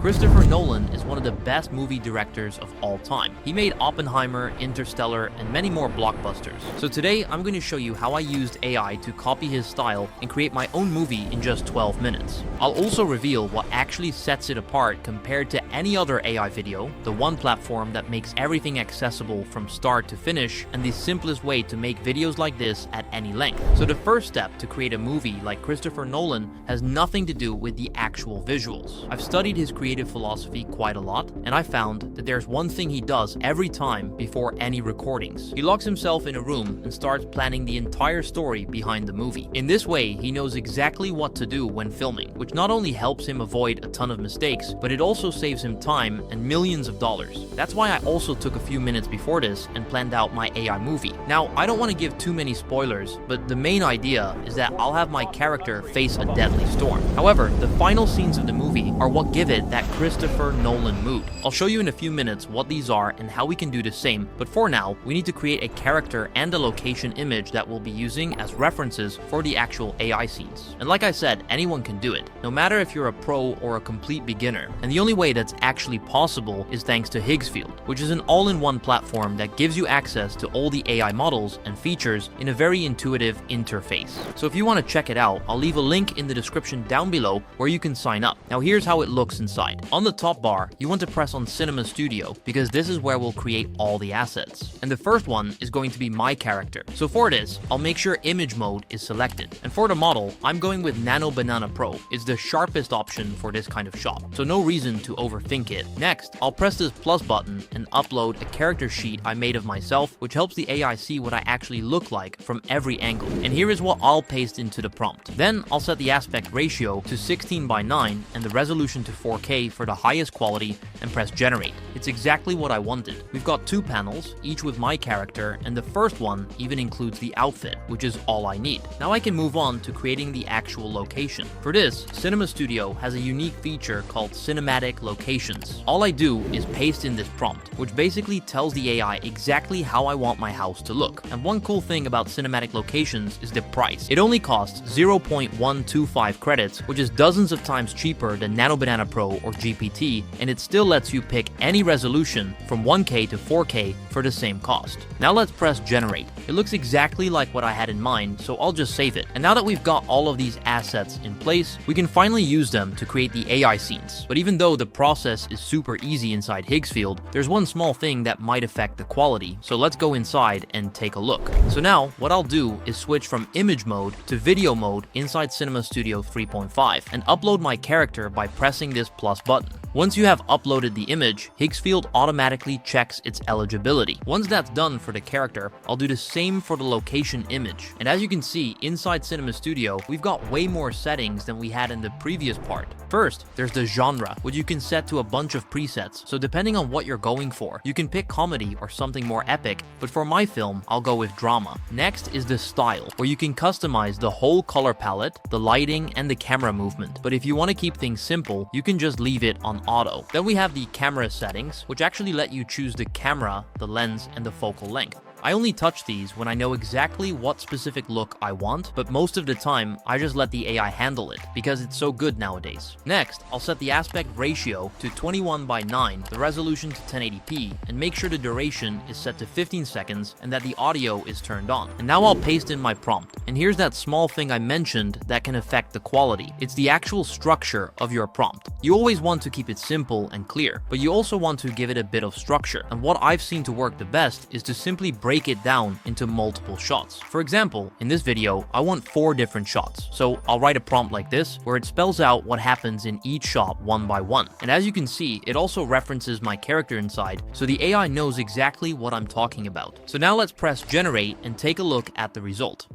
Christopher Nolan is one of the best movie directors of all time. He made Oppenheimer, Interstellar, and many more blockbusters. So today, I'm going to show you how I used AI to copy his style and create my own movie in just 12 minutes. I'll also reveal what actually sets it apart compared to any other AI video, the one platform that makes everything accessible from start to finish, and the simplest way to make videos like this at any length. So the first step to create a movie like Christopher Nolan has nothing to do with the actual visuals. I've studied his creative philosophy quite a lot, and I found that there's one thing he does every time before any recordings. He locks himself in a room and starts planning the entire story behind the movie. In this way, he knows exactly what to do when filming, which not only helps him avoid a ton of mistakes, but it also saves him time and millions of dollars. That's why I also took a few minutes before this and planned out my AI movie. Now, I don't want to give too many spoilers, but the main idea is that I'll have my character face a deadly storm. However, the final scenes of the movie are what give it that Christopher Nolan mood. I'll show you in a few minutes what these are and how we can do the same, but for now, we need to create a character and a location image that we'll be using as references for the actual AI scenes. And like I said, anyone can do it, no matter if you're a pro or a complete beginner. And the only way that's actually possible is thanks to Higgsfield, which is an all-in-one platform that gives you access to all the AI models and features in a very intuitive interface. So if you want to check it out, I'll leave a link in the description down below where you can sign up. Now here's how it looks inside. On the top bar, you want to press on Cinema Studio because this is where we'll create all the assets. And the first one is going to be my character. So for this, I'll make sure image mode is selected. And for the model, I'm going with Nano Banana Pro. It's the sharpest option for this kind of shot, so no reason to overthink it. Next, I'll press this plus button and upload a character sheet I made of myself, which helps the AI see what I actually look like from every angle. And here is what I'll paste into the prompt. Then I'll set the aspect ratio to 16:9 and the resolution to 4K for the highest quality and press generate. It's exactly what I wanted. We've got two panels, each with my character, and the first one even includes the outfit, which is all I need. Now I can move on to creating the actual location. For this, Cinema Studio has a unique feature called cinematic locations. All I do is paste in this prompt, which basically tells the AI exactly how I want my house to look. And one cool thing about cinematic locations is the price. It only costs 0.125 credits, which is dozens of times cheaper than Nano Banana Pro or GPT, and it still lets you pick any resolution from 1K to 4K for the same cost. Now let's press generate. It looks exactly like what I had in mind, so I'll just save it. And now that we've got all of these assets in place, we can finally use them to create the AI scenes. But even though the process is super easy inside Higgsfield, there's one small thing that might affect the quality, so let's go inside and take a look. So now, what I'll do is switch from image mode to video mode inside Cinema Studio 3.5 and upload my character by pressing this plus button. Once you have uploaded the image, Higgsfield automatically checks its eligibility. Once that's done for the character, I'll do the same for the location image. And as you can see, inside Cinema Studio, we've got way more settings than we had in the previous part. First, there's the genre, which you can set to a bunch of presets, so depending on what you're going for, you can pick comedy or something more epic, but for my film, I'll go with drama. Next is the style, where you can customize the whole color palette, the lighting, and the camera movement. But if you want to keep things simple, you can just leave it on auto. Then we have the camera settings, which actually let you choose the camera, the lens, and the focal length. I only touch these when I know exactly what specific look I want, but most of the time, I just let the AI handle it because it's so good nowadays. Next, I'll set the aspect ratio to 21:9, the resolution to 1080p, and make sure the duration is set to 15 seconds and that the audio is turned on. And now I'll paste in my prompt. And here's that small thing I mentioned that can affect the quality. It's the actual structure of your prompt. You always want to keep it simple and clear, but you also want to give it a bit of structure. And what I've seen to work the best is to simply break it down into multiple shots. For example, in this video, I want 4 different shots. So I'll write a prompt like this, where it spells out what happens in each shot one by one. And as you can see, it also references my character inside, so the AI knows exactly what I'm talking about. So now let's press generate and take a look at the result.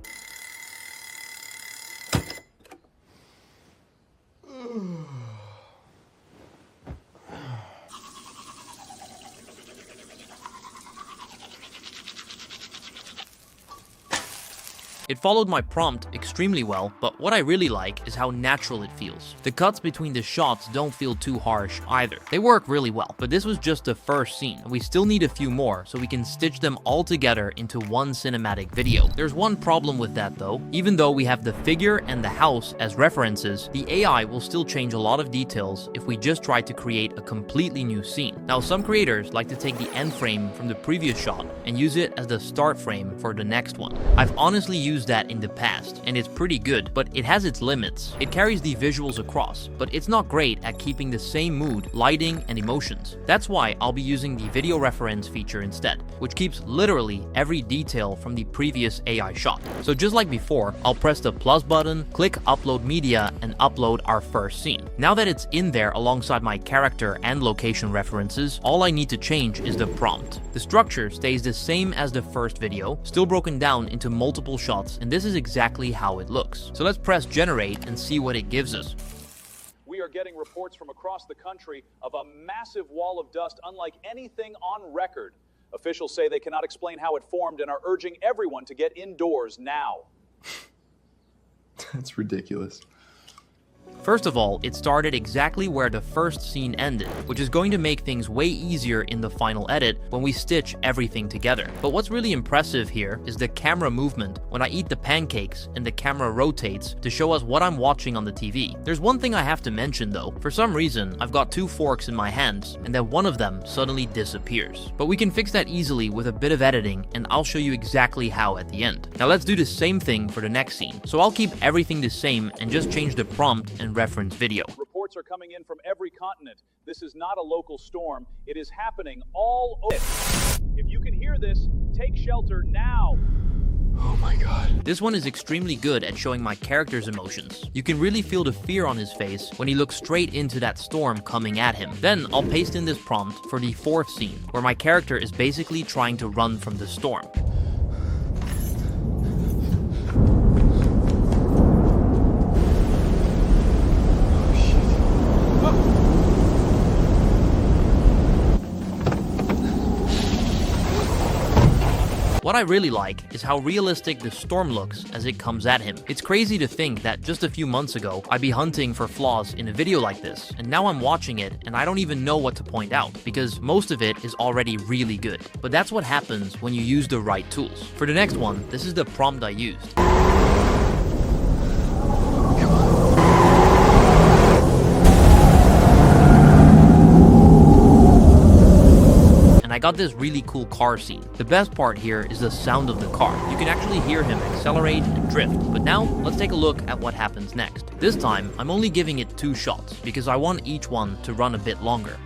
It followed my prompt extremely well, but what I really like is how natural it feels. The cuts between the shots don't feel too harsh either. They work really well, but this was just the first scene, and we still need a few more so we can stitch them all together into one cinematic video. There's one problem with that though. Even though we have the figure and the house as references, the AI will still change a lot of details if we just try to create a completely new scene. Now, some creators like to take the end frame from the previous shot and use it as the start frame for the next one. I've honestly used that in the past, and it's pretty good, but it has its limits. It carries the visuals across, but it's not great at keeping the same mood, lighting, and emotions. That's why I'll be using the video reference feature instead, which keeps literally every detail from the previous AI shot. So just like before, I'll press the plus button, click upload media, and upload our first scene. Now that it's in there alongside my character and location references, all I need to change is the prompt. The structure stays the same as the first video, still broken down into multiple shots, and this is exactly how it looks. So let's press generate and see what it gives us. We are getting reports from across the country of a massive wall of dust unlike anything on record. Officials say they cannot explain how it formed and are urging everyone to get indoors now. That's ridiculous. First of all, it started exactly where the first scene ended, which is going to make things way easier in the final edit when we stitch everything together. But what's really impressive here is the camera movement when I eat the pancakes and the camera rotates to show us what I'm watching on the TV. There's one thing I have to mention though. For some reason, I've got two forks in my hands, and then one of them suddenly disappears. But we can fix that easily with a bit of editing, and I'll show you exactly how at the end. Now let's do the same thing for the next scene. So I'll keep everything the same and just change the prompt and reference video. Reports are coming in from every continent. This is not a local storm. It is happening all over. If you can hear this, take shelter now. Oh my god. This one is extremely good at showing my character's emotions. You can really feel the fear on his face when he looks straight into that storm coming at him. Then I'll paste in this prompt for the fourth scene, where my character is basically trying to run from the storm. What I really like is how realistic the storm looks as it comes at him. It's crazy to think that just a few months ago, I'd be hunting for flaws in a video like this, and now I'm watching it and I don't even know what to point out, because most of it is already really good. But that's what happens when you use the right tools. For the next one, this is the prompt I used. I got this really cool car scene. The best part here is the sound of the car. You can actually hear him accelerate and drift. But now, let's take a look at what happens next. This time, I'm only giving it 2 shots, because I want each one to run a bit longer.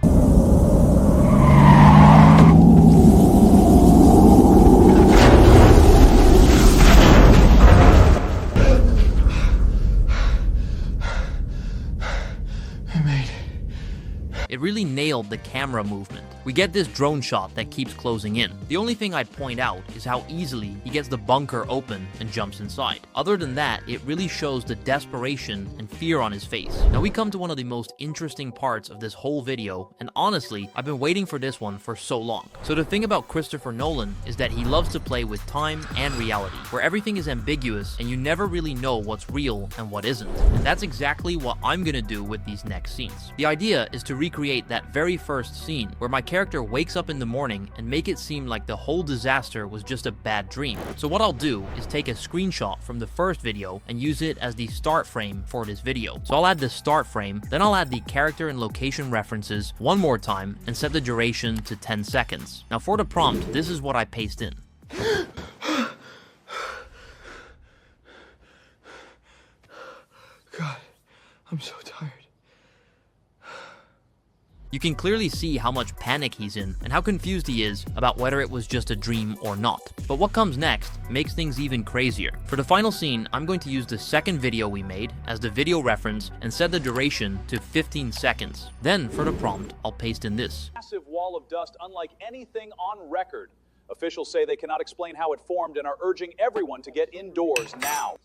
It really nailed the camera movement. We get this drone shot that keeps closing in. The only thing I'd point out is how easily he gets the bunker open and jumps inside. Other than that, it really shows the desperation and fear on his face. Now we come to one of the most interesting parts of this whole video, and honestly, I've been waiting for this one for so long. So the thing about Christopher Nolan is that he loves to play with time and reality, where everything is ambiguous and you never really know what's real and what isn't. And that's exactly what I'm gonna do with these next scenes. The idea is to recreate that very first scene where my character wakes up in the morning and make it seem like the whole disaster was just a bad dream. So what I'll do is take a screenshot from the first video and use it as the start frame for this video. So I'll add the start frame, then I'll add the character and location references one more time and set the duration to 10 seconds. Now for the prompt, this is what I paste in. God, I'm so tired. You can clearly see how much panic he's in and how confused he is about whether it was just a dream or not. But what comes next makes things even crazier. For the final scene, I'm going to use the second video we made as the video reference and set the duration to 15 seconds. Then for the prompt, I'll paste in this. Massive wall of dust unlike anything on record. Officials say they cannot explain how it formed and are urging everyone to get indoors now.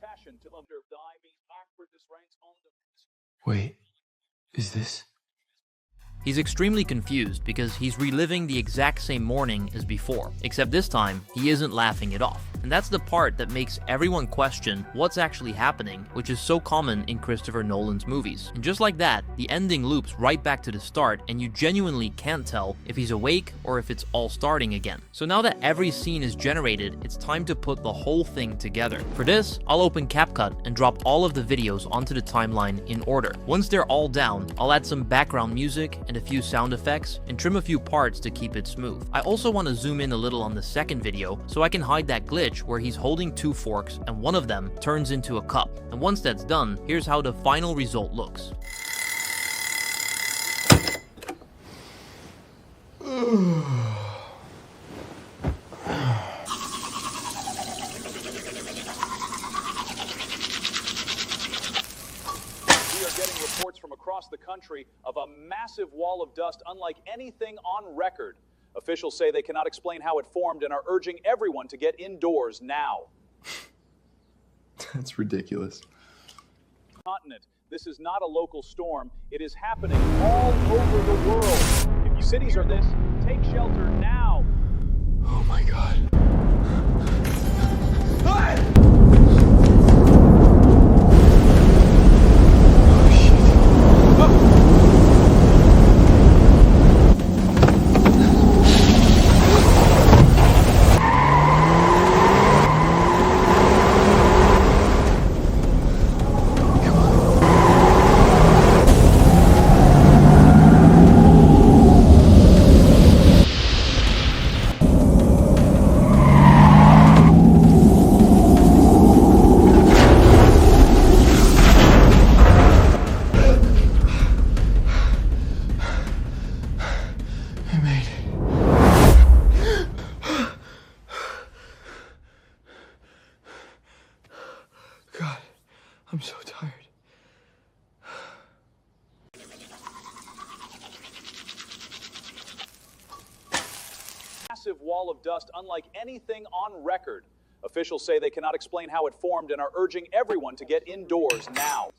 Wait, is this? He's extremely confused because he's reliving the exact same morning as before, except this time, he isn't laughing it off. And that's the part that makes everyone question what's actually happening, which is so common in Christopher Nolan's movies. And just like that, the ending loops right back to the start, and you genuinely can't tell if he's awake or if it's all starting again. So now that every scene is generated, it's time to put the whole thing together. For this, I'll open CapCut and drop all of the videos onto the timeline in order. Once they're all down, I'll add some background music and a few sound effects and trim a few parts to keep it smooth. I also want to zoom in a little on the second video so I can hide that glitch where he's holding two forks and one of them turns into a cup. And once that's done, here's how the final result looks. Reports from across the country of a massive wall of dust unlike anything on record. Officials say they cannot explain how it formed and are urging everyone to get indoors now. That's ridiculous. Continent. This is not a local storm. It is happening all over the world. If you cities are this, take shelter now. Oh my God. God, I'm so tired. Massive wall of dust unlike anything on record. Officials say they cannot explain how it formed and are urging everyone to get indoors now.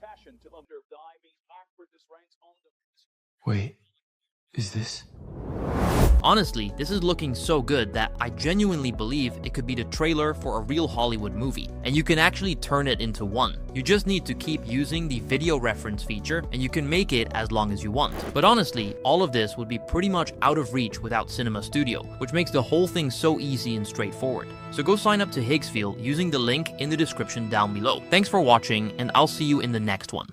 Wait, is this? Honestly, this is looking so good that I genuinely believe it could be the trailer for a real Hollywood movie, and you can actually turn it into one. You just need to keep using the video reference feature and you can make it as long as you want. But honestly, all of this would be pretty much out of reach without Cinema Studio, which makes the whole thing so easy and straightforward. So go sign up to Higgsfield using the link in the description down below. Thanks for watching, and I'll see you in the next one.